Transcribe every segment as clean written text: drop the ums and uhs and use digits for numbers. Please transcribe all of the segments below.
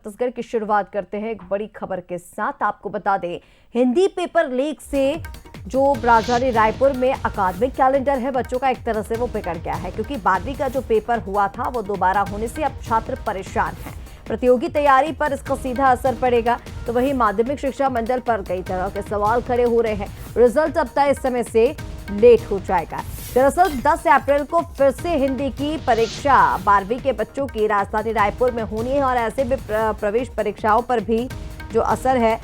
छत्तीसगढ़ की शुरुआत करते हैं एक बड़ी खबर के साथ। आपको बता दें, हिंदी पेपर लीक से जो राजधानी रायपुर में अकादमिक कैलेंडर है बच्चों का, एक तरह से वो बिगड़ गया है, क्योंकि 12वीं का जो पेपर हुआ था वो दोबारा होने से अब छात्र परेशान हैं। प्रतियोगी तैयारी पर इसका सीधा असर पड़ेगा। तो वहीं माध्यमिक शिक्षा मंडल पर कई तरह के सवाल खड़े हो रहे हैं। रिजल्ट अब तय समय से लेट हो जाएगा। दरअसल 10 अप्रैल को फिर से हिंदी की परीक्षा 12वीं के बच्चों की राजधानी रायपुर में होनी है और ऐसे में प्रवेश परीक्षाओं पर भी जो असर है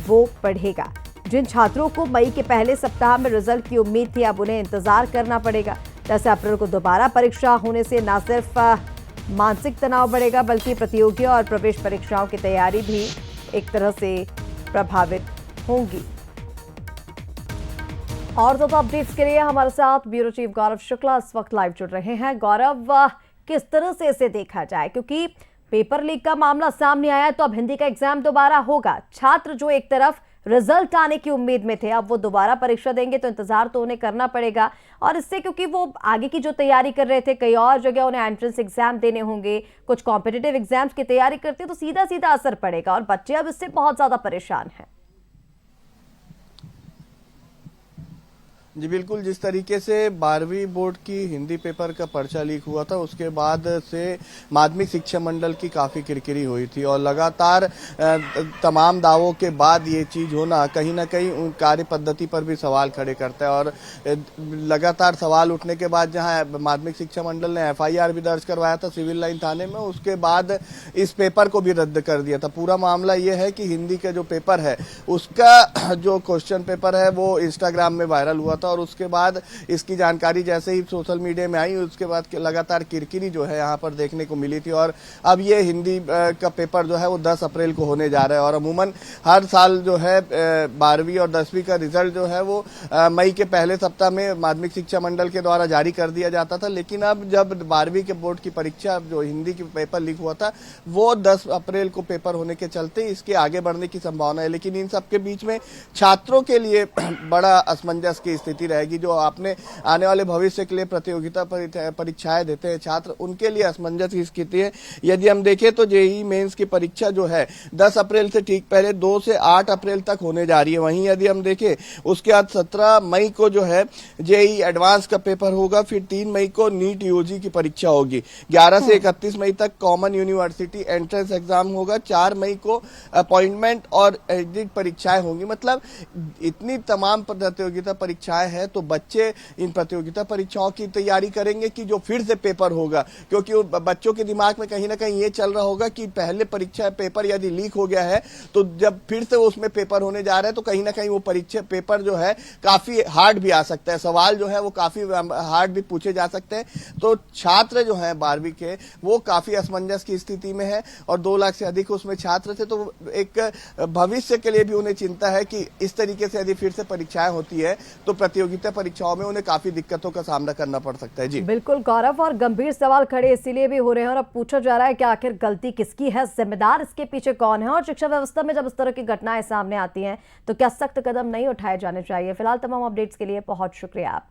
वो बढ़ेगा। जिन छात्रों को मई के पहले सप्ताह में रिजल्ट की उम्मीद थी, अब उन्हें इंतजार करना पड़ेगा। 10 अप्रैल को दोबारा परीक्षा होने से न सिर्फ मानसिक तनाव बढ़ेगा, बल्कि प्रतियोगी और प्रवेश परीक्षाओं की तैयारी भी एक तरह से प्रभावित होंगी। और ज्यादा अपडेट्स के लिए हमारे साथ ब्यूरो चीफ गौरव शुक्ला इस वक्त लाइव जुड़ रहे हैं। गौरव, किस तरह से इसे देखा जाए, क्योंकि पेपर लीक का मामला सामने आया तो अब हिंदी का एग्जाम दोबारा होगा। छात्र जो एक तरफ रिजल्ट आने की उम्मीद में थे, अब वो दोबारा परीक्षा देंगे तो इंतजार तो उन्हें करना पड़ेगा। और इससे क्योंकि वो आगे की जो तैयारी कर रहे थे, कई और जगह उन्हें एंट्रेंस एग्जाम देने होंगे, कुछ कॉम्पिटिटिव एग्जाम्स की तैयारी करते तो सीधा सीधा असर पड़ेगा और बच्चे अब इससे बहुत ज्यादा परेशान हैं। जी बिल्कुल, जिस तरीके से 12वीं बोर्ड की हिंदी पेपर का पर्चा लीक हुआ था, उसके बाद से माध्यमिक शिक्षा मंडल की काफ़ी किरकिरी हुई थी और लगातार तमाम दावों के बाद ये चीज़ होना कहीं ना कहीं कार्य पद्धति पर भी सवाल खड़े करता है। और लगातार सवाल उठने के बाद जहां माध्यमिक शिक्षा मंडल ने FIR भी दर्ज करवाया था सिविल लाइन थाने में, उसके बाद इस पेपर को भी रद्द कर दिया था। पूरा मामला ये है कि हिंदी का जो पेपर है उसका जो क्वेश्चन पेपर है वो इंस्टाग्राम में वायरल हुआ था और उसके बाद इसकी जानकारी जैसे ही सोशल मीडिया में आई, उसके बाद लगातार किरकिरी जो है यहाँ पर देखने को मिली थी। और अब ये हिंदी का पेपर जो है वो 10 अप्रैल को होने जा रहा है। और अमूमन हर साल जो है 12वीं और 10वीं का रिजल्ट जो है वो मई के पहले सप्ताह में माध्यमिक शिक्षा मंडल के द्वारा जारी कर दिया जाता था। लेकिन अब जब 12वीं के बोर्ड की परीक्षा जो हिंदी की पेपर लीक हुआ था वो 10 अप्रैल को पेपर होने के चलते इसके आगे बढ़ने की संभावना है। लेकिन इन सबके बीच में छात्रों के लिए बड़ा असमंजस की स्थिति रहेगी। जो आपने आने वाले भविष्य के लिए प्रतियोगिता परीक्षाएं देते हैं छात्र, उनके लिए असमंजस की स्थिति है। यदि हम देखें तो जेईई मेंस की परीक्षा जो है 10 अप्रैल से ठीक पहले 2 से 8 अप्रैल तक होने जा रही है। वहीं यदि हम देखें उसके बाद 17 मई को जो है जेईई एडवांस का पेपर होगा, फिर 3 मई को नीट यूजी की परीक्षा होगी, 11 से 31 मई तक कॉमन यूनिवर्सिटी एंट्रेंस एग्जाम होगा, 4 मई को अपॉइंटमेंट और एग्जिट परीक्षाएं होंगी। मतलब इतनी तमाम प्रतियोगिता परीक्षाएं हैं, तो बच्चे इन प्रतियोगिता परीक्षाओं की तैयारी करेंगे कि जो फिर से पेपर होगा, क्योंकि बच्चों के दिमाग में कहीं ना कहीं ये चल रहा होगा कि पहले परीक्षा पेपर यदि लीक हो गया है तो जब फिर से उसमें पेपर होने जा रहा है तो कहीं ना कहीं वो परीक्षा पेपर जो है काफी हार्ड भी आ सकता है, सवाल जो है वो काफी हार्ड भी पूछे जा सकते हैं। तो छात्र जो है 12वीं के वो काफी असमंजस की स्थिति में है और 2 लाख से अधिक उसमें छात्र थे। तो एक भविष्य के लिए भी उन्हें चिंता है कि इस तरीके से यदि फिर से परीक्षाएं होती है तो प्रतियोगिता परीक्षाओं में उन्हें काफी दिक्कतों का सामना करना पड़ सकता है। जी बिल्कुल गौरव, और गंभीर सवाल खड़े इसीलिए भी हो रहे हैं और अब पूछा जा रहा है कि आखिर गलती किसकी है, जिम्मेदार इसके पीछे कौन है। और शिक्षा व्यवस्था में जब इस तरह की घटनाएं सामने आती हैं तो क्या सख्त कदम नहीं उठाए जाने चाहिए। फिलहाल तमाम अपडेट्स के लिए बहुत शुक्रिया आप।